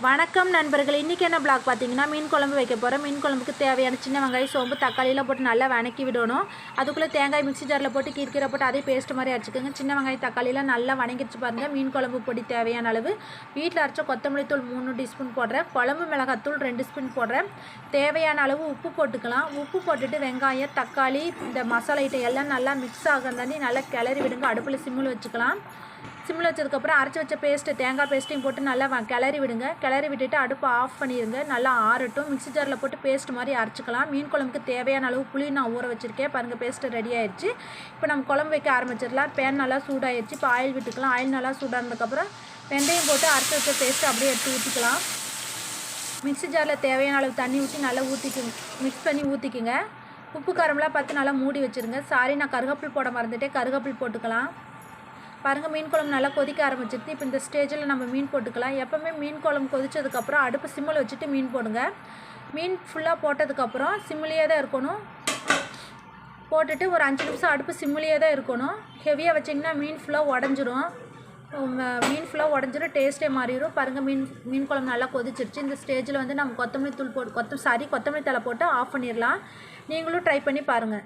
வணக்கம் நண்பர்களே, இன்றைக்கி என்ன பிளாக் பார்த்தீங்கன்னா மீன் குழம்பு வைக்க போகிறோம். மீன் குழம்புக்கு தேவையான சின்ன வெங்காயம், சோம்பு, தக்காளியெலாம் போட்டு நல்லா வணக்கி விடணும். அதுக்குள்ளே தேங்காய் மிக்ஸி ஜாரில் போட்டு கீரை போட்டு அதே பேஸ்ட் மாதிரி அரைச்சிக்கோங்க. சின்ன வெங்காயம் தக்காளியெலாம் நல்லா வணங்கிடுச்சு பாருங்கள். மீன் குழம்பு பொடி தேவையான அளவு, வீட்டில் அரைச்ச கொத்தமல்லி தூள் 3 டீஸ்பூன் போடுறேன், குழம்பு மிளகாத்தூள் 2 ஸ்பூன் போடுறேன், தேவையான அளவு உப்பு போட்டுக்கலாம். உப்பு போட்டுட்டு வெங்காயம் தக்காளி இந்த மசாலா ஐட்டம் எல்லாம் நல்லா மிக்ஸ் ஆக தண்ணி நல்லா கிளறி விடுங்க. அடுப்பில் சிம்மில் வச்சுக்கலாம். சிம்மில் வச்சதுக்கப்புறம் அரைச்சி வச்ச பேஸ்ட்டு தேங்காய் பேஸ்ட்டையும் போட்டு நல்லா கிளறி விடுங்க. கிளறி விட்டுட்டு அடுப்பை ஆஃப் பண்ணிடுங்க. நல்லா ஆறட்டும். மிக்ஸி ஜாரில் போட்டு பேஸ்ட் மாதிரி அரைச்சிக்கலாம். மீன் குழம்புக்கு தேவையான அளவு புளி நான் ஊற வச்சுருக்கேன் பாருங்கள். பேஸ்ட்டு ரெடி ஆயிடுச்சு. இப்போ நம்ம குழம்பு வைக்க ஆரம்பிச்சிடலாம். பேன் நல்லா சூடாகிடுச்சு. இப்போ ஆயில் விட்டுக்கலாம். ஆயில் நல்லா சூடானதுக்கப்புறம் வெந்தயம் போட்டு அரைச்சி வச்ச பேஸ்ட்டு அப்படியே எடுத்து ஊற்றிக்கலாம். மிக்ஸி ஜாரில் தேவையான அளவு தண்ணி ஊற்றி நல்லா மிக்ஸ் பண்ணி ஊற்றிக்குங்க. உப்பு காரம்லாம் பார்த்து நல்லா மூடி வச்சுருங்க. சாரி, நான் கருவேப்பில் போட மறந்துட்டேன். கருவேப்பில் போட்டுக்கலாம். பாருங்கள், மீன் குழம்பு நல்லா கொதிக்க ஆரம்பிச்சிருச்சு. இப்போ இந்த ஸ்டேஜில் நம்ம மீன் போட்டுக்கலாம். எப்போவுமே மீன் குழம்பு கொதிச்சதுக்கப்புறம் அடுப்பு சிம்மில் வச்சுட்டு மீன் போடுங்க. மீன் ஃபுல்லாக போட்டதுக்கப்புறம் சிம்மிலேயே தான் இருக்கணும். போட்டுட்டு ஒரு 5 நிமிஷம் அடுப்பு சிம்மிலேயே தான் இருக்கணும். ஹெவியாக வச்சிங்கன்னா மீன் ஃபுல்லாக உடஞ்சிரும். டேஸ்ட்டே மாறிடும். பாருங்கள், மீன் குழம்பு நல்லா கொதிச்சிருச்சு. இந்த ஸ்டேஜில் வந்து நம்ம கொத்தமல்லி தூள் போட்டு கொத்தமல்லி தழை போட்டு ஆஃப் பண்ணிடலாம். நீங்களும் ட்ரை பண்ணி பாருங்கள்.